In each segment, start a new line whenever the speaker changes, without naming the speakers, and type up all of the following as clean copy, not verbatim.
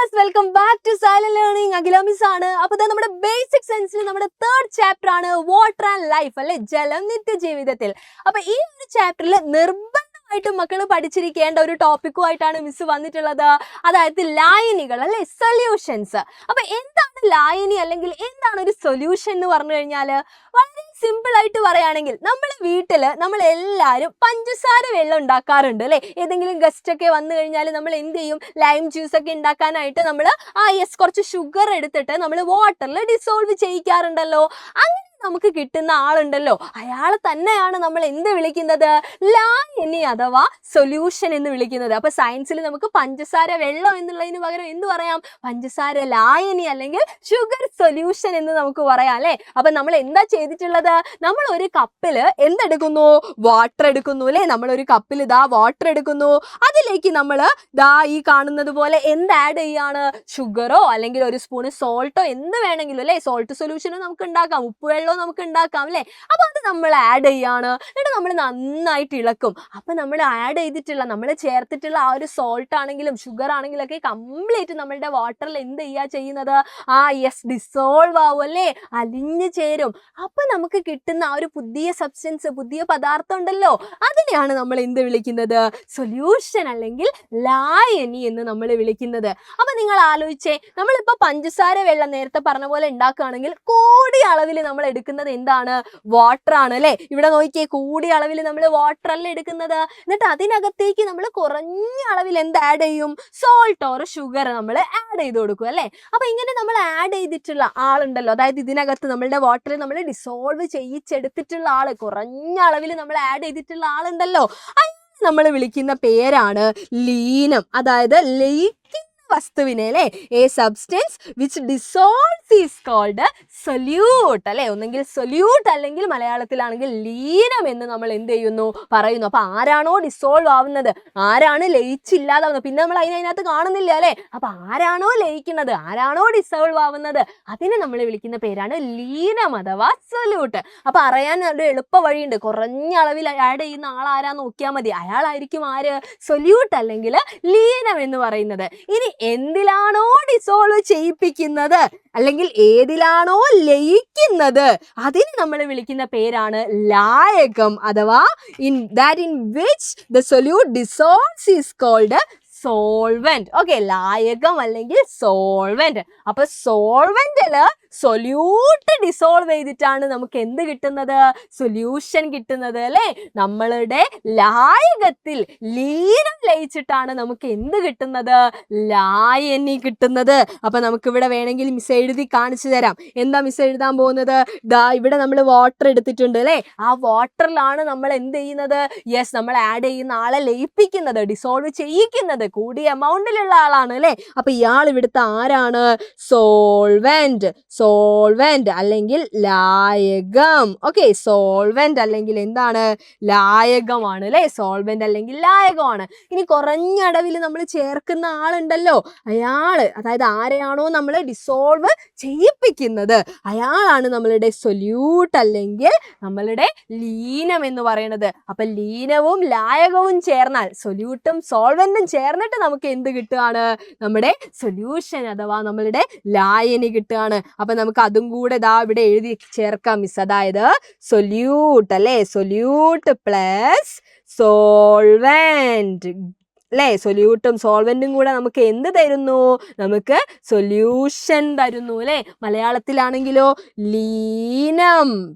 Learners, welcome back to silent learning. Akhila miss ആണ്. അപ്പോൾ നമ്മുടെ ബേസിക് സയൻസിൽ നമ്മുടെ തേർഡ് ചാപ്റ്റർ ആണ് വാട്ടർ ആൻഡ് ലൈഫ്, അല്ലെ, ജലം നിത്യജീവിതത്തിൽ. അപ്പോൾ ഈ ഒരു ചാപ്റ്ററിൽ നിർബന്ധമായിട്ടും മക്കൾ പഠിച്ചിരിക്കേണ്ട ഒരു ടോപ്പിക്കുമായിട്ടാണ് മിസ് വന്നിട്ടുള്ളത്. അതായത് ലായനികൾ, അല്ലെ, സൊല്യൂഷൻസ്. അപ്പോൾ എന്താണ് ലായനി അല്ലെങ്കിൽ എന്താണ് ഒരു സൊല്യൂഷൻ എന്ന് പറഞ്ഞു കഴിഞ്ഞാൽ വളരെ സിമ്പിൾ ആയിട്ട് പറയുകയാണെങ്കിൽ നമ്മുടെ വീട്ടിൽ നമ്മൾ എല്ലാവരും പഞ്ചസാര വെള്ളം ഉണ്ടാക്കാറുണ്ട്, അല്ലേ. ഏതെങ്കിലും ഗസ്റ്റ് ഒക്കെ വന്നു കഴിഞ്ഞാൽ നമ്മൾ എന്ത് ചെയ്യും? ലൈം ജ്യൂസ് ഒക്കെ ഉണ്ടാക്കാനായിട്ട് നമ്മൾ കുറച്ച് ഷുഗർ എടുത്തിട്ട് നമ്മൾ വാട്ടറിൽ ഡിസോൾവ് ചെയ്യിക്കാറുണ്ടല്ലോ. അങ്ങനെ നമുക്ക് കിട്ടുന്ന ആളുണ്ടല്ലോ, അയാളെ തന്നെയാണ് നമ്മൾ എന്ത് വിളിക്കുന്നത്? ലായനി അഥവാ സൊല്യൂഷൻ എന്ന് വിളിക്കുന്നത്. അപ്പൊ സയൻസിൽ നമുക്ക് പഞ്ചസാര വെള്ളം എന്നുള്ളതിന് പകരം എന്ത് പറയാം? പഞ്ചസാര ലായനി അല്ലെങ്കിൽ ഷുഗർ സൊല്യൂഷൻ എന്ന് നമുക്ക് പറയാം, അല്ലെ. അപ്പൊ നമ്മൾ എന്താ ചെയ്തിട്ടുള്ളത്? നമ്മൾ ഒരു കപ്പിൽ എന്തെടുക്കുന്നു? വാട്ടർ എടുക്കുന്നു, അല്ലെ. നമ്മൾ ഒരു കപ്പിൽ വാട്ടർ എടുക്കുന്നു. അതിലേക്ക് നമ്മൾ ഈ കാണുന്നത് പോലെ എന്ത് ആഡ് ചെയ്യാണ്? ഷുഗറോ അല്ലെങ്കിൽ ഒരു സ്പൂണ് സോൾട്ടോ എന്ത് വേണമെങ്കിലും, അല്ലെ. സോൾട്ട് സൊല്യൂഷനും നമുക്ക് ഉണ്ടാക്കാം, ഉപ്പ് വെള്ളവും നമുക്ക് ഉണ്ടാക്കാം, അല്ലെ. അപ്പൊ അത് നമ്മൾ ആഡ് ചെയ്യാണ്. എന്നിട്ട് നമ്മൾ നന്നായിട്ട് ഇളക്കും. അപ്പൊ നമ്മൾ ആഡ് ചെയ്തിട്ടുള്ള, നമ്മൾ ചേർത്തിട്ടുള്ള ആ ഒരു സോൾട്ട് ആണെങ്കിലും ഷുഗർ ആണെങ്കിലും ഒക്കെ കംപ്ലീറ്റ് നമ്മളുടെ വാട്ടറിൽ എന്ത് ചെയ്യുന്നത്? ഡിസോൾവ് ആവും, അല്ലേ, അലിഞ്ഞു ചേരും. അപ്പൊ നമുക്ക് കിട്ടുന്ന ആ ഒരു പുതിയ സബ്സ്റ്റൻസ്, പുതിയ പദാർത്ഥം ഉണ്ടല്ലോ, അതിനെയാണ് നമ്മൾ എന്ത് വിളിക്കുന്നത്? സൊല്യൂഷൻ അല്ലെങ്കിൽ ലായനി എന്ന് നമ്മൾ വിളിക്കുന്നത്. അപ്പൊ നിങ്ങൾ ആലോചിച്ചേ, നമ്മളിപ്പോ പഞ്ചസാര വെള്ളം നേരത്തെ പറഞ്ഞ പോലെ ഉണ്ടാക്കുകയാണെങ്കിൽ കൂടിയ അളവിൽ നമ്മൾ എടുക്കുന്നത് എന്താണ്? വാട്ടർ ആണ്, അല്ലെ. ഇവിടെ നോക്കിയേ, കൂടിയ അളവിൽ നമ്മൾ വാട്ടർ അല്ല എടുക്കുന്നത്. എന്നിട്ട് അതിനകത്തേക്ക് നമ്മൾ കുറഞ്ഞ അളവിൽ എന്ത് ആഡ് ചെയ്യും? സോൾട്ട് ഓർ ഷുഗർ നമ്മൾ ആഡ് ചെയ്ത് കൊടുക്കും, അല്ലെ. അപ്പൊ ഇങ്ങനെ നമ്മൾ ആഡ് ചെയ്തിട്ടുള്ള ആളുണ്ടല്ലോ, അതായത് ഇതിനകത്ത് നമ്മളുടെ വാട്ടറിൽ നമ്മൾ ഡിസോൾവ് ചെയ്യിച്ചെടുത്തിട്ടുള്ള ആള്, കുറഞ്ഞ അളവിൽ നമ്മൾ ആഡ് ചെയ്തിട്ടുള്ള ആളുണ്ടല്ലോ, നമ്മൾ വിളിക്കുന്ന പേരാണ് ലീനം. അതായത് ലയിക്കുന്ന വസ്തുവിനെ, അല്ലെ, a substance which dissolves is called solute, അല്ലെ. ഒന്നെങ്കിൽ സൊല്യൂട്ട് അല്ലെങ്കിൽ മലയാളത്തിലാണെങ്കിൽ ലീനം എന്ന് നമ്മൾ എന്ത് ചെയ്യുന്നു? പറയുന്നു. അപ്പൊ ആരാണോ ഡിസോൾവ് ആവുന്നത്, ആരാണ് ലയിച്ചില്ലാതാവുന്നത്, പിന്നെ നമ്മൾ അതിനകത്ത് കാണുന്നില്ല, അല്ലെ. അപ്പൊ ആരാണോ ലയിക്കുന്നത്, ആരാണോ ഡിസോൾവ് ആവുന്നത്, അതിനെ നമ്മൾ വിളിക്കുന്ന പേരാണ് ലീനം അഥവാ സൊല്യൂട്ട്. അപ്പൊ അറിയാൻ ഒരു എളുപ്പ വഴിയുണ്ട്. കുറഞ്ഞ അളവിൽ ആഡ് ചെയ്യുന്ന ആൾ ആരാന്ന് നോക്കിയാൽ മതി. അയാളായിരിക്കും ആര്? സൊല്യൂട്ട് അല്ലെങ്കിൽ ലീനം എന്ന് പറയുന്നത്. ഇനി എന്തിലാണോ ഡിസോൾവ് ചെയ്യിപ്പിക്കുന്നത് അല്ലെങ്കിൽ ഏതിലാണോ ലയിക്കുന്നത്, അതിന് നമ്മൾ വിളിക്കുന്ന പേരാണ് ലായകം അഥവാ in which the solute dissolves is called solvent. Okay, ലായകം അല്ലെങ്കിൽ സോൾവെന്റ്. അപ്പൊ സോൾവെന്റില് സൊല്യൂട്ട് ഡിസോൾവ് ചെയ്തിട്ടാണ് നമുക്ക് എന്ത് കിട്ടുന്നത്? സൊല്യൂഷൻ കിട്ടുന്നത്, അല്ലെ. നമ്മളുടെ ലായകത്തിൽ ലീനം ലയിച്ചിട്ടാണ് നമുക്ക് എന്ത് കിട്ടുന്നത്? ലായനി കിട്ടുന്നത്. അപ്പൊ നമുക്ക് ഇവിടെ വേണമെങ്കിൽ മിസ് എഴുതി കാണിച്ചു തരാം. എന്താ മിസ് എഴുതാൻ പോകുന്നത്? ഇവിടെ നമ്മൾ വാട്ടർ എടുത്തിട്ടുണ്ട്, അല്ലെ. ആ വാട്ടറിലാണ് നമ്മൾ എന്ത് ചെയ്യുന്നത്? നമ്മൾ ആഡ് ചെയ്യുന്ന ആളെ ലയിപ്പിക്കുന്നത്, ഡിസോൾവ് ചെയ്യിക്കുന്നത്. കൂടിയ എമൗണ്ടിലുള്ള ആളാണ്, അല്ലെ. അപ്പൊ ഇയാൾ ഇവിടുത്തെ ആരാണ്? സോൾവെന്റ് അല്ലെങ്കിൽ ലായകം. ഓക്കെ, സോൾവെന്റ് അല്ലെങ്കിൽ എന്താണ്? ലായകമാണ്, അല്ലെ. സോൾവെന്റ് അല്ലെങ്കിൽ ലായകമാണ്. ഇനി കുറഞ്ഞ അളവിൽ നമ്മൾ ചേർക്കുന്ന ആളുണ്ടല്ലോ, അയാള്, അതായത് ആരെയാണോ നമ്മൾ ഡിസോൾവ് ചെയ്യിപ്പിക്കുന്നത്, അയാളാണ് നമ്മളുടെ സൊല്യൂട്ട് അല്ലെങ്കിൽ നമ്മളുടെ ലീനം എന്ന് പറയുന്നത്. അപ്പൊ ലീനവും ലായകവും ചേർന്നാൽ, സൊല്യൂട്ടും സോൾവെന്റും ചേർന്നിട്ട് നമുക്ക് എന്ത് കിട്ടുകയാണ്? നമ്മുടെ സൊല്യൂഷൻ അഥവാ നമ്മളുടെ ലായനി കിട്ടുകയാണ്. അപ്പൊ നമുക്ക് അതും കൂടെ ഇവിടെ എഴുതി ചേർക്കാം മിസ്. അതായത് സൊല്യൂട്ട്, അല്ലെ, സൊല്യൂട്ട് പ്ലസ് സോൾവെന്റ്, അല്ലെ. സൊല്യൂട്ടും സോൾവെന്റും കൂടെ നമുക്ക് എന്ത് തരുന്നു? നമുക്ക് സൊല്യൂഷൻ തരുന്നു, അല്ലെ. മലയാളത്തിലാണെങ്കിലോ ലീനം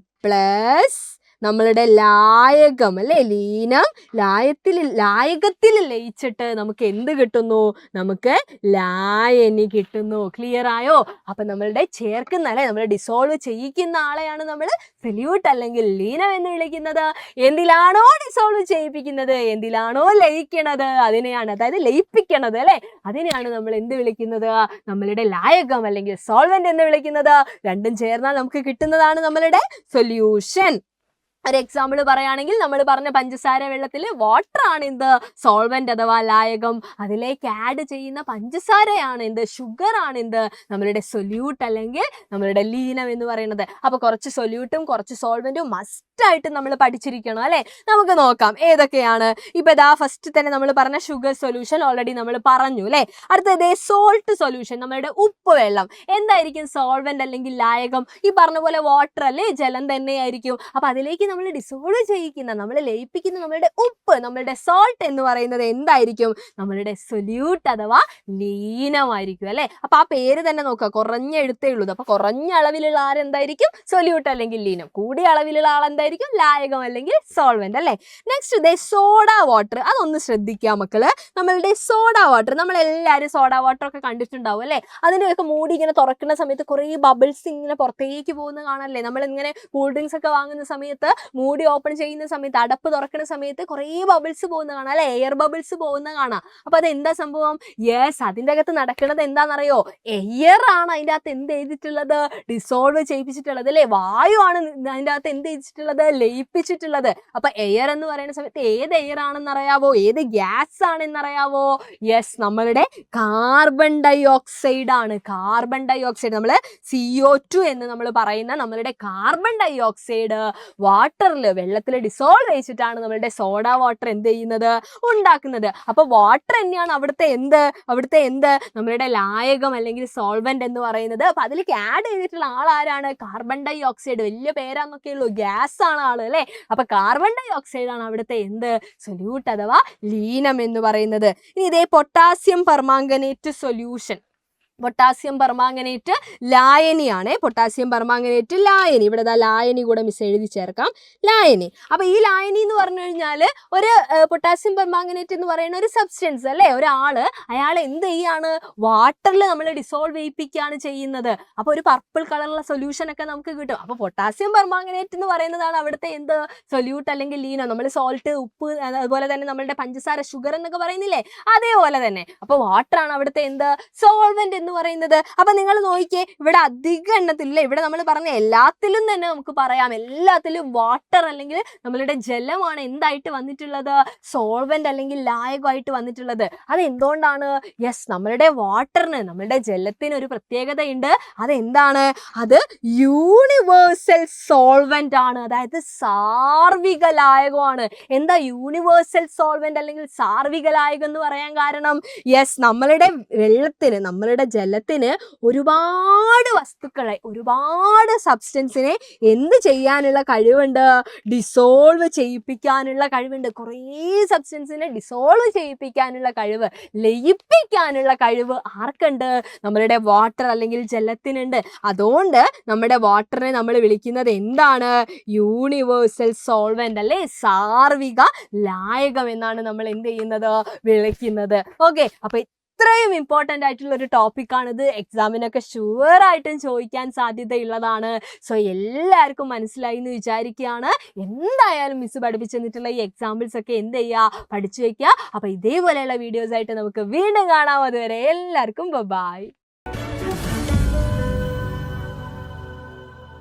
പ്ലസ് നമ്മളുടെ ലായകം, അല്ലെ. ലീനം ലായകത്തിൽ ലയിച്ചിട്ട് നമുക്ക് എന്ത് കിട്ടുന്നു? നമുക്ക് ലായനി കിട്ടുന്നു. ക്ലിയർ ആയോ? അപ്പൊ നമ്മളുടെ ചേർക്കുന്ന, അല്ലെ, നമ്മൾ ഡിസോൾവ് ചെയ്യിക്കുന്ന ആളെയാണ് നമ്മൾ സൊല്യൂട്ട് അല്ലെങ്കിൽ ലീനം എന്ന് വിളിക്കുന്നത്. എന്തിലാണോ ഡിസോൾവ് ചെയ്യിപ്പിക്കുന്നത്, എന്തിലാണോ ലയിക്കണത്, അതിനെയാണ്, അതായത് ലയിപ്പിക്കണത്, അല്ലെ, അതിനെയാണ് നമ്മൾ എന്ത് വിളിക്കുന്നത്? നമ്മളുടെ ലായകം അല്ലെങ്കിൽ സോൾവെന്റ് എന്ന് വിളിക്കുന്നത്. രണ്ടും ചേർന്നാൽ നമുക്ക് കിട്ടുന്നതാണ് നമ്മളുടെ സൊല്യൂഷൻ. ഒരു എക്സാമ്പിൾ പറയുകയാണെങ്കിൽ നമ്മൾ പറഞ്ഞ പഞ്ചസാര വെള്ളത്തിൽ വാട്ടർ ആണ് എന്ത് സോൾവെന്റ് അഥവാ ലായകം. അതിലേക്ക് ആഡ് ചെയ്യുന്ന പഞ്ചസാരയാണ് എന്ത് ഷുഗർ ആണ് എന്ത് നമ്മളുടെ സൊല്യൂട്ട് അല്ലെങ്കിൽ നമ്മളുടെ ലീനം എന്ന് പറയുന്നത്. അപ്പൊ കുറച്ച് സൊല്യൂട്ടും കുറച്ച് സോൾവെന്റും മസ്റ്റ് ആയിട്ട് നമ്മൾ പഠിച്ചിരിക്കണം അല്ലെ. നമുക്ക് നോക്കാം ഏതൊക്കെയാണ്. ഇപ്പൊ ഇതാ ഫസ്റ്റ് തന്നെ നമ്മൾ പറഞ്ഞ ഷുഗർ സൊല്യൂഷൻ ഓൾറെഡി നമ്മൾ പറഞ്ഞു അല്ലെ. അടുത്തത് സോൾട്ട് സൊല്യൂഷൻ, നമ്മളുടെ ഉപ്പ് വെള്ളം. എന്തായിരിക്കും സോൾവെന്റ് അല്ലെങ്കിൽ ലായകം? ഈ പറഞ്ഞ പോലെ വാട്ടർ അല്ലേ, ജലം തന്നെയായിരിക്കും. അപ്പൊ അതിലേക്ക് നമ്മൾ ഡിസോൾവ് ചെയ്യിക്കുന്ന, നമ്മൾ ലയിപ്പിക്കുന്ന നമ്മളുടെ ഉപ്പ്, നമ്മളുടെ സോൾട്ട് എന്ന് പറയുന്നത് എന്തായിരിക്കും? നമ്മളുടെ സൊല്യൂട്ട് അഥവാ ലീനമായിരിക്കും അല്ലെ. അപ്പൊ ആ പേര് തന്നെ നോക്കുക, കുറഞ്ഞ എഴുത്തേ ഉള്ളൂ. അപ്പൊ കുറഞ്ഞ അളവിലുള്ള ആരെന്തായിരിക്കും? സൊല്യൂട്ട് അല്ലെങ്കിൽ ലീനം. കൂടിയ അളവിലുള്ള ആളെന്തായിരിക്കും? ലായകം അല്ലെങ്കിൽ സോൾവെന്റ് അല്ലെ. Next soda water. അതൊന്ന് ശ്രദ്ധിക്കുക മക്കള്. നമ്മളുടെ സോഡ വാട്ടർ, നമ്മളെല്ലാവരും സോഡ വാട്ടർ ഒക്കെ കണ്ടിട്ടുണ്ടാവും അല്ലെ. അതിൻ്റെയൊക്കെ മൂടി ഇങ്ങനെ തുറക്കുന്ന സമയത്ത് കുറേ ബബിൾസ് ഇങ്ങനെ പുറത്തേക്ക് പോകുന്ന കാണല്ലേ. നമ്മളിങ്ങനെ കൂൾ ഡ്രിങ്ക്സ് ഒക്കെ വാങ്ങുന്ന സമയത്ത് മൂടി ഓപ്പൺ ചെയ്യുന്ന സമയത്ത്, അടപ്പ് തുറക്കുന്ന സമയത്ത് കുറേ ബബിൾസ് പോകുന്ന കാണാം അല്ലെ, എയർ ബബിൾസ് പോകുന്ന കാണാം. അപ്പൊ അത് എന്താ സംഭവം? യെസ്, അതിൻ്റെ അകത്ത് നടക്കുന്നത് എന്താണെന്നറിയോ? എയർ ആണ് അതിൻ്റെ അകത്ത് എന്ത് ചെയ്തിട്ടുള്ളത്? ഡിസോൾവ് ചെയ്യിപ്പിച്ചിട്ടുള്ളത് അല്ലെ. വായു ആണ് അതിൻ്റെ അകത്ത് എന്ത് ചെയ്തിട്ടുള്ളത്? ലയിപ്പിച്ചിട്ടുള്ളത്. അപ്പൊ എയർ എന്ന് പറയുന്ന സമയത്ത് ഏത് എയർ ആണെന്ന് അറിയാവോ? ഏത് ഗ്യാസ് ആണെന്നറിയാവോ? യെസ്, നമ്മളുടെ കാർബൺ ഡൈ ഓക്സൈഡ് ആണ്. കാർബൺ ഡൈ ഓക്സൈഡ്, നമ്മൾ CO2 എന്ന് നമ്മൾ പറയുന്ന നമ്മളുടെ കാർബൺ ഡൈ ഓക്സൈഡ് വാട്ടറിൽ, വെള്ളത്തിൽ ഡിസോൾവ് ചെയ്യിച്ചിട്ടാണ് നമ്മളുടെ സോഡ വാട്ടർ എന്ത് ചെയ്യുന്നത്? ഉണ്ടാക്കുന്നത്. അപ്പൊ വാട്ടർ തന്നെയാണ് അവിടുത്തെ എന്ത് നമ്മളുടെ ലായകം അല്ലെങ്കിൽ സോൾവെന്റ് എന്ന് പറയുന്നത്. അപ്പൊ അതിലേക്ക് ആഡ് ചെയ്തിട്ടുള്ള ആളാരാണ്? Carbon dye oxide. വലിയ പേരാന്നൊക്കെ ഉള്ളൂ, ഗ്യാസ് ആണ് ആള് അല്ലെ. അപ്പൊ കാർബൺ ഡൈ ഓക്സൈഡ് ആണ് അവിടുത്തെ സൊല്യൂട്ട് അഥവാ ലീനം എന്ന് പറയുന്നത്. ഇനി ഇതേ potassium permanganate solution. Potassium permanganate ലായനിയാണ്. പൊട്ടാസ്യം പെർമാംഗനേറ്റ് ലായനി. ഇവിടെ ലായനി കൂടെ മിസ് എഴുതി ചേർക്കാം, ലായനി. അപ്പൊ ഈ ലായനി എന്ന് പറഞ്ഞു കഴിഞ്ഞാൽ ഒരു പൊട്ടാസ്യം പെർമാംഗനേറ്റ് എന്ന് പറയുന്ന ഒരു സബ്സ്റ്റൻസ് അല്ലെ. അയാൾ എന്ത് ചെയ്യാണ്? വാട്ടറിൽ നമ്മൾ ഡിസോൾവ് ചെയ്യിപ്പിക്കുകയാണ് ചെയ്യുന്നത്. അപ്പൊ ഒരു പർപ്പിൾ കളറുള്ള സൊല്യൂഷൻ ഒക്കെ നമുക്ക് കിട്ടും. അപ്പൊ പൊട്ടാസ്യം പെർമാംഗനേറ്റ് എന്ന് പറയുന്നതാണ് അവിടുത്തെ സൊല്യൂട്ട് അല്ലെങ്കിൽ ലീനം. നമ്മൾ സോൾട്ട്, ഉപ്പ്, അതുപോലെ തന്നെ നമ്മളുടെ പഞ്ചസാര, ഷുഗർ എന്നൊക്കെ പറയുന്നില്ലേ, അതേപോലെ തന്നെ. അപ്പൊ വാട്ടർ ആണ് അവിടുത്തെ സോൾവെന്റ് എന്ന് പറയുന്നത്. അപ്പൊ നിങ്ങൾ നോക്കിയേ, ഇവിടെ അധിക എണ്ണത്തില്ല, ഇവിടെ നമ്മൾ പറഞ്ഞ എല്ലാത്തിലും തന്നെ നമുക്ക് പറയാം, എല്ലാത്തിലും വാട്ടർ അല്ലെങ്കിൽ നമ്മളുടെ ജലമാണ് എന്തായിട്ട് വന്നിട്ടുള്ളത്? സോൾവെന്റ് അല്ലെങ്കിൽ ലായകമായിട്ട് വന്നിട്ടുള്ളത്. അത് എന്തുകൊണ്ടാണ്? യെസ്, നമ്മളുടെ വാട്ടറിന്, നമ്മളുടെ ജലത്തിന് ഒരു പ്രത്യേകതയുണ്ട്. അതെന്താണ്? അത് യൂണിവേഴ്സൽ സോൾവെന്റ് ആണ്, അതായത് സാർവിക ലായകമാണ്. എന്താ യൂണിവേഴ്സൽ സോൾവെന്റ് അല്ലെങ്കിൽ സാർവിക ലായകം എന്ന് പറയാൻ കാരണം? യെസ്, നമ്മളുടെ വെള്ളത്തിന്, നമ്മളുടെ ജലത്തിന് ഒരുപാട് വസ്തുക്കളെ, ഒരുപാട് സബ്സ്റ്റൻസിനെ എന്ത് ചെയ്യാനുള്ള കഴിവുണ്ട്? ഡിസോൾവ് ചെയ്യിപ്പിക്കാനുള്ള കഴിവുണ്ട്. കുറേ സബ്സ്റ്റൻസിനെ ഡിസോൾവ് ചെയ്യിപ്പിക്കാനുള്ള കഴിവ്, ലയിപ്പിക്കാനുള്ള കഴിവ് ആർക്കുണ്ട്? നമ്മളുടെ വാട്ടർ അല്ലെങ്കിൽ ജലത്തിനുണ്ട്. അതുകൊണ്ട് നമ്മുടെ വാട്ടറിനെ നമ്മൾ വിളിക്കുന്നത് എന്താണ്? യൂണിവേഴ്സൽ സോൾവെന്റ് അല്ലെ, സാർവിക ലായകം എന്നാണ് നമ്മൾ എന്ത് ചെയ്യുന്നത്? വിളിക്കുന്നത്. ഓക്കെ, അപ്പൊ ഇത്രയും ഇമ്പോർട്ടൻ്റ് ആയിട്ടുള്ള ഒരു ടോപ്പിക്കാണിത്. എക്സാമിനൊക്കെ ഷുവറായിട്ടും ചോദിക്കാൻ സാധ്യതയുള്ളതാണ്. സോ എല്ലാവർക്കും മനസ്സിലായി എന്ന് വിചാരിക്കുകയാണ്. എന്തായാലും മിസ് പഠിപ്പിച്ചു തന്നിട്ടുള്ള ഈ എക്സാമ്പിൾസ് ഒക്കെ എന്ത് ചെയ്യുക? പഠിച്ചു വയ്ക്കുക. അപ്പോൾ ഇതേപോലെയുള്ള വീഡിയോസ് ആയിട്ട് നമുക്ക് വീണ്ടും കാണാം. അതുവരെ എല്ലാവർക്കും ബൈ.